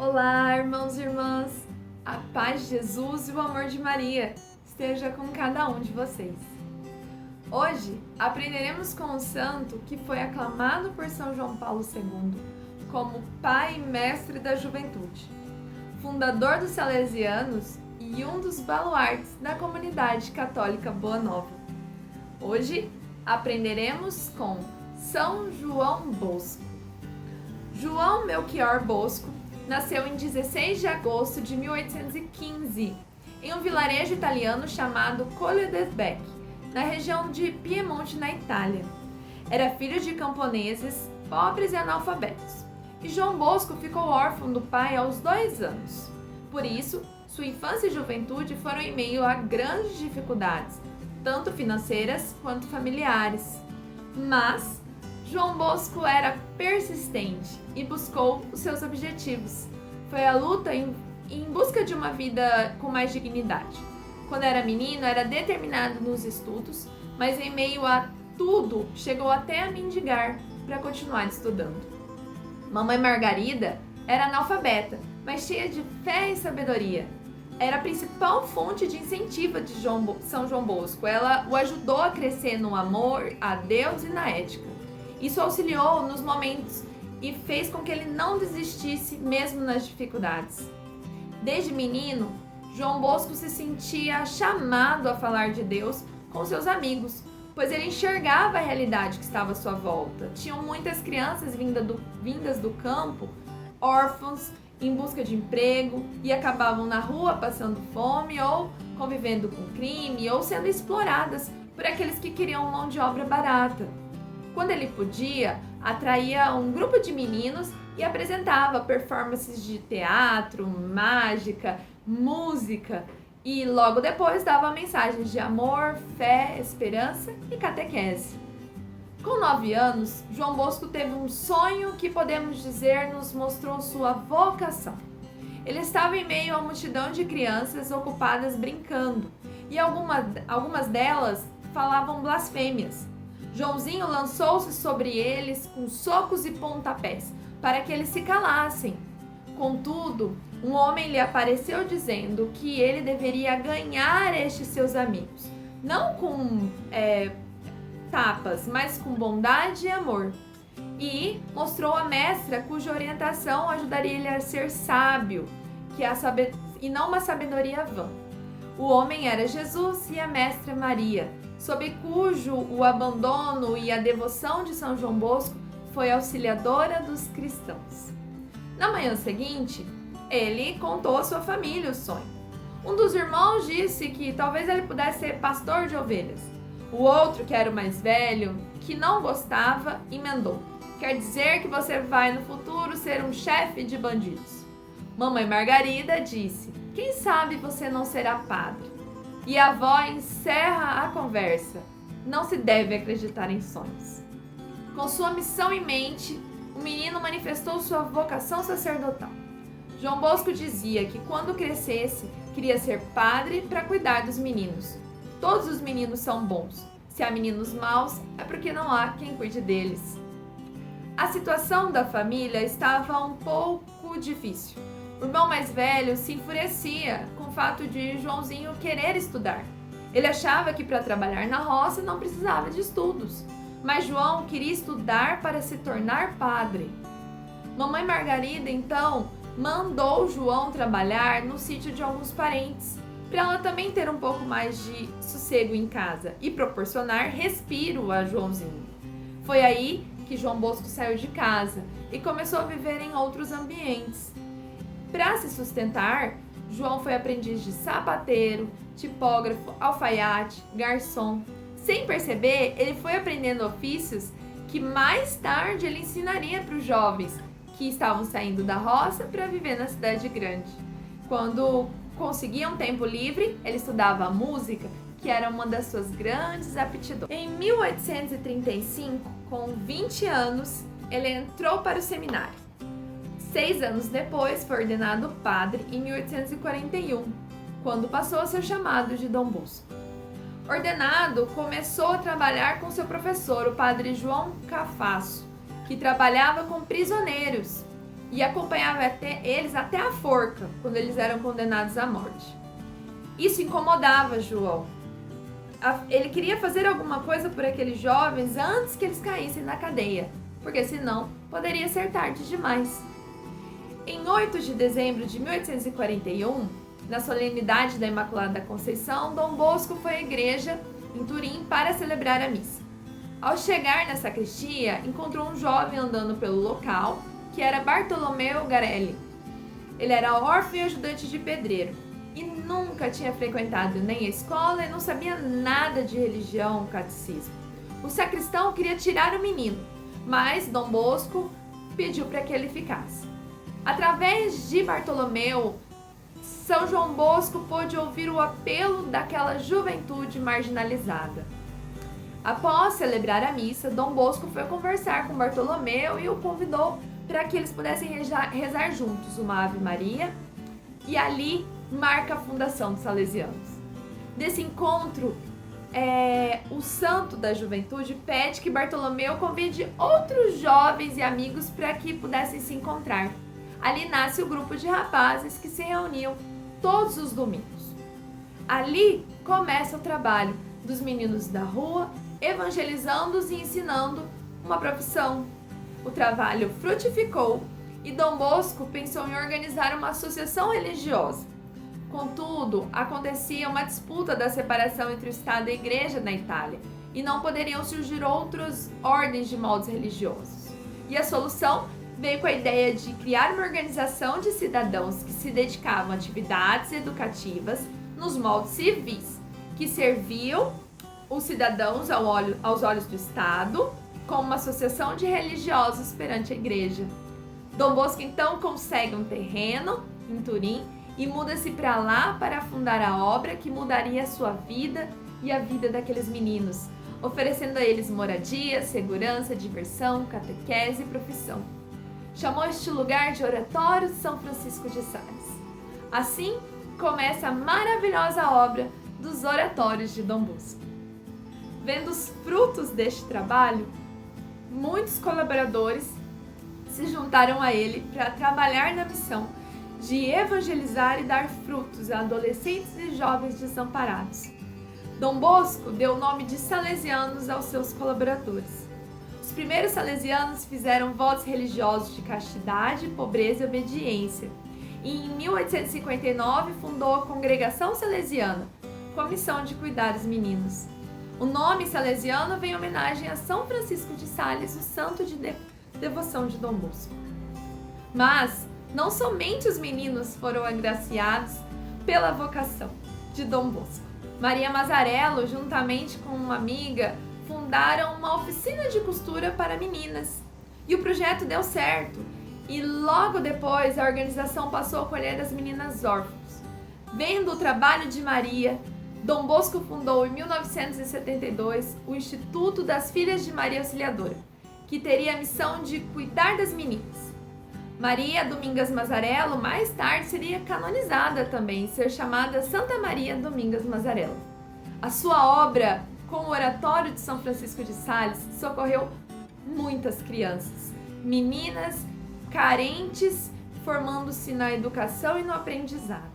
Olá, irmãos e irmãs! A paz de Jesus e o amor de Maria esteja com cada um de vocês. Hoje aprenderemos com o santo que foi aclamado por São João Paulo II como pai e mestre da juventude, fundador dos Salesianos e um dos baluartes da comunidade católica Boa Nova. Hoje aprenderemos com São João Bosco. João Melchior Bosco nasceu em 16 de agosto de 1815, em um vilarejo italiano chamado Colle del Bec, na região de Piemonte, na Itália. Era filho de camponeses, pobres e analfabetos, e João Bosco ficou órfão do pai aos 2 anos. Por isso, sua infância e juventude foram em meio a grandes dificuldades, tanto financeiras quanto familiares. Mas João Bosco era persistente e buscou os seus objetivos. Foi a luta em busca de uma vida com mais dignidade. Quando era menino, era determinado nos estudos, mas em meio a tudo, chegou até a mendigar para continuar estudando. Mamãe Margarida era analfabeta, mas cheia de fé e sabedoria. Era a principal fonte de incentivo de São João Bosco. Ela o ajudou a crescer no amor a Deus e na ética. Isso auxiliou nos momentos e fez com que ele não desistisse mesmo nas dificuldades. Desde menino, João Bosco se sentia chamado a falar de Deus com seus amigos, pois ele enxergava a realidade que estava à sua volta. Tinham muitas crianças vindas do campo, órfãos, em busca de emprego, e acabavam na rua passando fome ou convivendo com crime ou sendo exploradas por aqueles que queriam mão de obra barata. Quando ele podia, atraía um grupo de meninos e apresentava performances de teatro, mágica, música e logo depois dava mensagens de amor, fé, esperança e catequese. Com 9 anos, João Bosco teve um sonho que podemos dizer nos mostrou sua vocação. Ele estava em meio a multidão de crianças ocupadas brincando e algumas delas falavam blasfêmias. Joãozinho lançou-se sobre eles com socos e pontapés, para que eles se calassem. Contudo, um homem lhe apareceu dizendo que ele deveria ganhar estes seus amigos, não com tapas, mas com bondade e amor. E mostrou a mestra cuja orientação ajudaria ele a ser sábio, e não uma sabedoria vã. O homem era Jesus e a mestra Maria, sob cujo o abandono e a devoção de São João Bosco foi auxiliadora dos cristãos. Na manhã seguinte, ele contou à sua família o sonho. Um dos irmãos disse que talvez ele pudesse ser pastor de ovelhas. O outro, que era o mais velho, que não gostava, emendou: quer dizer que você vai no futuro ser um chefe de bandidos. Mamãe Margarida disse: quem sabe você não será padre? E a avó encerra a conversa: não se deve acreditar em sonhos. Com sua missão em mente, o menino manifestou sua vocação sacerdotal. João Bosco dizia que quando crescesse, queria ser padre para cuidar dos meninos. Todos os meninos são bons. Se há meninos maus, é porque não há quem cuide deles. A situação da família estava um pouco difícil. O irmão mais velho se enfurecia com o fato de Joãozinho querer estudar. Ele achava que para trabalhar na roça não precisava de estudos, mas João queria estudar para se tornar padre. Mamãe Margarida, então, mandou João trabalhar no sítio de alguns parentes, para ela também ter um pouco mais de sossego em casa e proporcionar respiro a Joãozinho. Foi aí que João Bosco saiu de casa e começou a viver em outros ambientes. Para se sustentar, João foi aprendiz de sapateiro, tipógrafo, alfaiate, garçom. Sem perceber, ele foi aprendendo ofícios que mais tarde ele ensinaria para os jovens que estavam saindo da roça para viver na cidade grande. Quando conseguia um tempo livre, ele estudava música, que era uma das suas grandes aptidões. Em 1835, com 20 anos, ele entrou para o seminário. 6 anos depois, foi ordenado padre em 1841, quando passou a ser chamado de Dom Bosco. Ordenado, começou a trabalhar com seu professor, o padre João Cafasso, que trabalhava com prisioneiros. e acompanhava eles até a forca, quando eles eram condenados à morte. Isso incomodava João. Ele queria fazer alguma coisa por aqueles jovens antes que eles caíssem na cadeia, porque senão poderia ser tarde demais. Em 8 de dezembro de 1841, na solenidade da Imaculada Conceição, Dom Bosco foi à igreja em Turim para celebrar a missa. Ao chegar na sacristia, encontrou um jovem andando pelo local, que era Bartolomeu Garelli. Ele era órfão e ajudante de pedreiro, e nunca tinha frequentado nem a escola e não sabia nada de religião ou catecismo. O sacristão queria tirar o menino, mas Dom Bosco pediu para que ele ficasse. Através de Bartolomeu, São João Bosco pôde ouvir o apelo daquela juventude marginalizada. Após celebrar a missa, Dom Bosco foi conversar com Bartolomeu e o convidou para que eles pudessem rezar juntos uma Ave Maria, e ali marca a fundação dos Salesianos. Nesse encontro, o santo da juventude pede que Bartolomeu convide outros jovens e amigos para que pudessem se encontrar. Ali nasce o grupo de rapazes que se reuniam todos os domingos. Ali começa o trabalho dos meninos da rua, evangelizando-os e ensinando uma profissão. O trabalho frutificou e Dom Bosco pensou em organizar uma associação religiosa. Contudo, acontecia uma disputa da separação entre o Estado e a Igreja na Itália, e não poderiam surgir outras ordens de moldes religiosos. E a solução veio com a ideia de criar uma organização de cidadãos que se dedicavam a atividades educativas nos moldes civis, que serviam os cidadãos aos olhos do Estado, como uma associação de religiosos perante a Igreja. Dom Bosco então consegue um terreno em Turim e muda-se para lá para fundar a obra que mudaria a sua vida e a vida daqueles meninos, oferecendo a eles moradia, segurança, diversão, catequese e profissão. Chamou este lugar de Oratório de São Francisco de Sales. Assim começa a maravilhosa obra dos Oratórios de Dom Bosco. Vendo os frutos deste trabalho, muitos colaboradores se juntaram a ele para trabalhar na missão de evangelizar e dar frutos a adolescentes e jovens desamparados. Dom Bosco deu o nome de Salesianos aos seus colaboradores. Os primeiros salesianos fizeram votos religiosos de castidade, pobreza e obediência. E em 1859 fundou a Congregação Salesiana, com a missão de cuidar dos meninos. O nome salesiano vem em homenagem a São Francisco de Sales, o santo de devoção de Dom Bosco. Mas não somente os meninos foram agraciados pela vocação de Dom Bosco. Maria Mazzarello, juntamente com uma amiga, fundaram uma oficina de costura para meninas. E o projeto deu certo. E logo depois a organização passou a acolher as meninas órfãs. Vendo o trabalho de Maria, Dom Bosco fundou em 1972 o Instituto das Filhas de Maria Auxiliadora, que teria a missão de cuidar das meninas. Maria Domingas Mazzarello mais tarde seria canonizada também, ser chamada Santa Maria Domingas Mazzarello. A sua obra com o Oratório de São Francisco de Sales socorreu muitas crianças, meninas carentes, formando-se na educação e no aprendizado.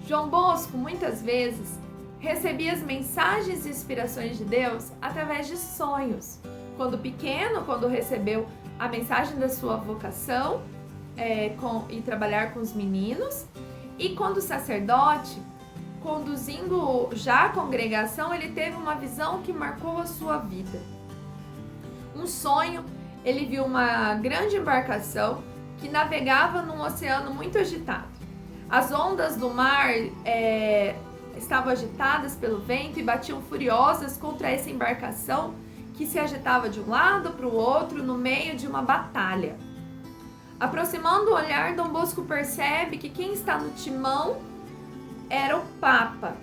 João Bosco, muitas vezes, recebia as mensagens e inspirações de Deus através de sonhos. Quando pequeno, quando recebeu a mensagem da sua vocação e trabalhar com os meninos, e quando sacerdote, conduzindo já a congregação, ele teve uma visão que marcou a sua vida. Um sonho, ele viu uma grande embarcação que navegava num oceano muito agitado. As ondas do mar estavam agitadas pelo vento e batiam furiosas contra essa embarcação que se agitava de um lado para o outro no meio de uma batalha. Aproximando o olhar, Dom Bosco percebe que quem está no timão era o Papa,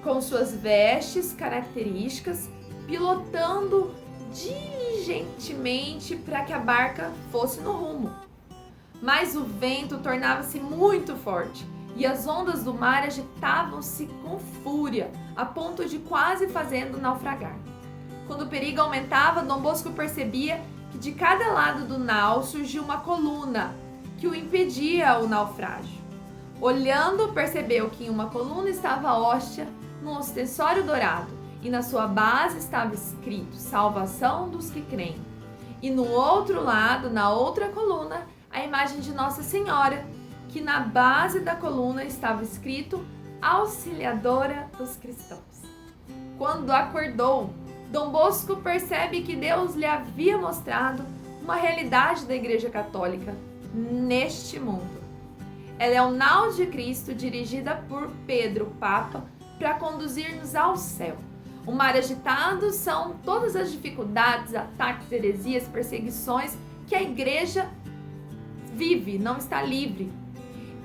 com suas vestes características, pilotando diligentemente para que a barca fosse no rumo. Mas o vento tornava-se muito forte e as ondas do mar agitavam-se com fúria, a ponto de quase fazendo naufragar. Quando o perigo aumentava, Dom Bosco percebia que de cada lado do nau surgiu uma coluna que o impedia o naufrágio. Olhando, percebeu que em uma coluna estava a hóstia num ostensório dourado, e na sua base estava escrito salvação dos que creem. E no outro lado, na outra coluna, a imagem de Nossa Senhora, que na base da coluna estava escrito auxiliadora dos cristãos. Quando acordou, Dom Bosco percebe que Deus lhe havia mostrado uma realidade da Igreja Católica neste mundo. Ela é o nau de Cristo dirigida por Pedro, Papa, para conduzir-nos ao céu. O mar agitado são todas as dificuldades, ataques, heresias, perseguições que a Igreja vive, não está livre.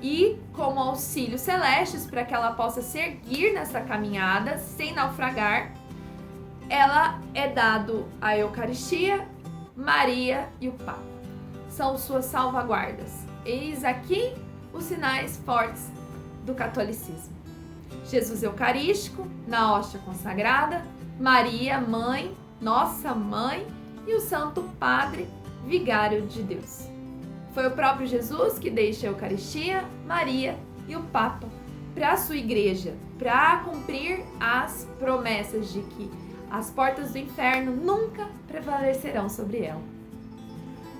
E como auxílios celestes para que ela possa seguir nessa caminhada sem naufragar, ela é dado a Eucaristia, Maria e o Papa. São suas salvaguardas. Eis aqui os sinais fortes do catolicismo. Jesus Eucarístico, na hóstia consagrada, Maria, Mãe, Nossa Mãe e o Santo Padre, Vigário de Deus. Foi o próprio Jesus que deixa a Eucaristia, Maria e o Papa para a sua igreja, para cumprir as promessas de que as portas do inferno nunca prevalecerão sobre ela.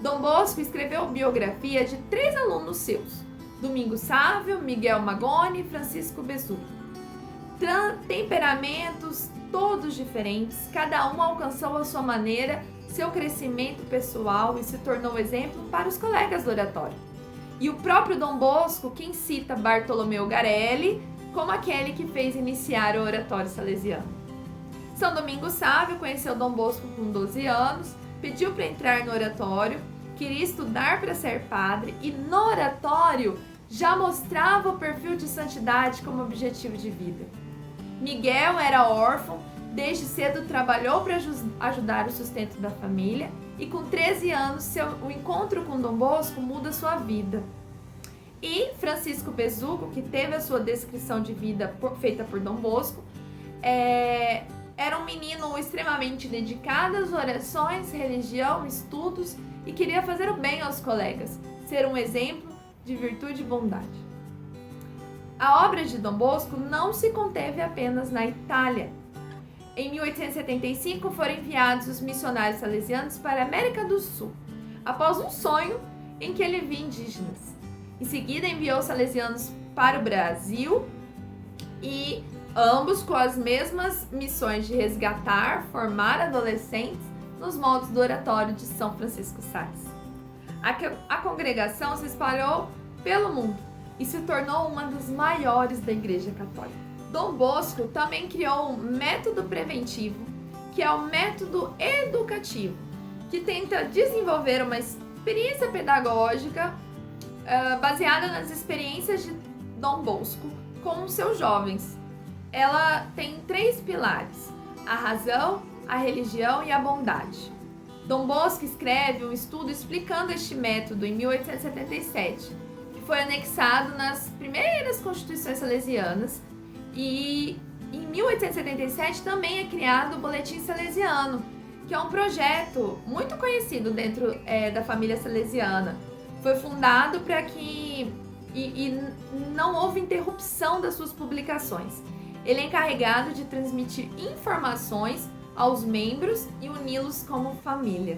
Dom Bosco escreveu biografia de 3 alunos seus: Domingos Sávio, Miguel Magone e Francisco Besugo. Temperamentos todos diferentes, cada um alcançou à sua maneira seu crescimento pessoal e se tornou exemplo para os colegas do oratório. E o próprio Dom Bosco quem cita Bartolomeu Garelli como aquele que fez iniciar o oratório salesiano. São Domingos Sávio conheceu Dom Bosco com 12 anos, pediu para entrar no oratório, queria estudar para ser padre e no oratório já mostrava o perfil de santidade como objetivo de vida. Miguel era órfão, desde cedo trabalhou para ajudar o sustento da família e com 13 anos o encontro com Dom Bosco muda sua vida. E Francisco Besugo, que teve a sua descrição de vida feita por Dom Bosco, era um menino extremamente dedicado às orações, religião, estudos e queria fazer o bem aos colegas, ser um exemplo de virtude e bondade. A obra de Dom Bosco não se conteve apenas na Itália. Em 1875 foram enviados os missionários salesianos para a América do Sul, após um sonho em que ele via indígenas. Em seguida enviou os salesianos para o Brasil e ambos com as mesmas missões de resgatar, formar adolescentes nos moldes do oratório de São Francisco Sales. A congregação se espalhou pelo mundo e se tornou uma das maiores da Igreja Católica. Dom Bosco também criou um método preventivo, que é o método educativo, que tenta desenvolver uma experiência pedagógica baseada nas experiências de Dom Bosco com os seus jovens. Ela tem 3 pilares: a razão, a religião e a bondade. Dom Bosco escreve um estudo explicando este método em 1877, que foi anexado nas primeiras constituições salesianas, e em 1877 também é criado o Boletim Salesiano, que é um projeto muito conhecido dentro da família salesiana. Foi fundado para que não houve interrupção das suas publicações. Ele é encarregado de transmitir informações aos membros e uni-los como família.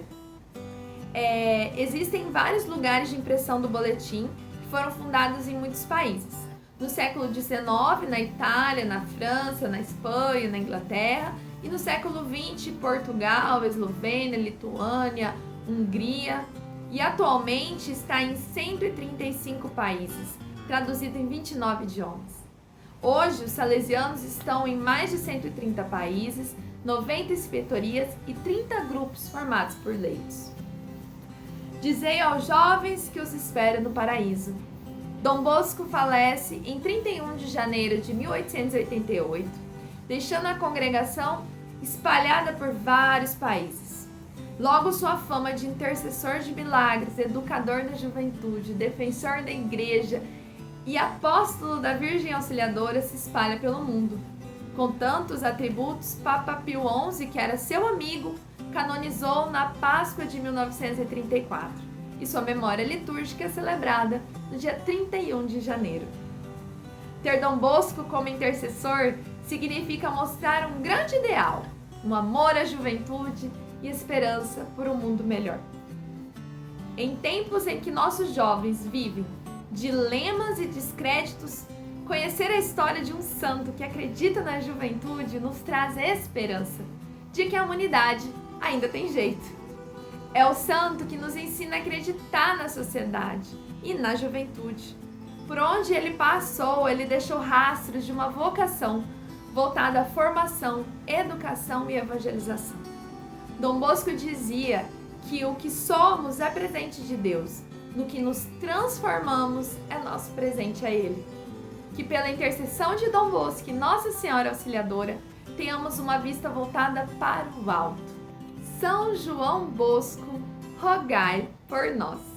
Existem vários lugares de impressão do boletim que foram fundados em muitos países. No século XIX, na Itália, na França, na Espanha, na Inglaterra, e no século XX, Portugal, Eslovênia, Lituânia, Hungria, e atualmente está em 135 países, traduzido em 29 idiomas. Hoje, os salesianos estão em mais de 130 países, 90 inspetorias e 30 grupos formados por leigos. Dizei aos jovens que os espero no paraíso. Dom Bosco falece em 31 de janeiro de 1888, deixando a congregação espalhada por vários países. Logo, sua fama de intercessor de milagres, educador da juventude, defensor da igreja e apóstolo da Virgem Auxiliadora se espalha pelo mundo. Com tantos atributos, Papa Pio XI, que era seu amigo, canonizou na Páscoa de 1934 e sua memória litúrgica é celebrada no dia 31 de janeiro. Ter Dom Bosco como intercessor significa mostrar um grande ideal, um amor à juventude e esperança por um mundo melhor. Em tempos em que nossos jovens vivem dilemas e descréditos, conhecer a história de um santo que acredita na juventude nos traz esperança de que a humanidade ainda tem jeito. É o santo que nos ensina a acreditar na sociedade e na juventude. Por onde ele passou, ele deixou rastros de uma vocação voltada à formação, educação e evangelização. Dom Bosco dizia que o que somos é presente de Deus, no que nos transformamos é nosso presente a Ele. Que pela intercessão de Dom Bosco e Nossa Senhora Auxiliadora, tenhamos uma vista voltada para o alto. São João Bosco, rogai por nós.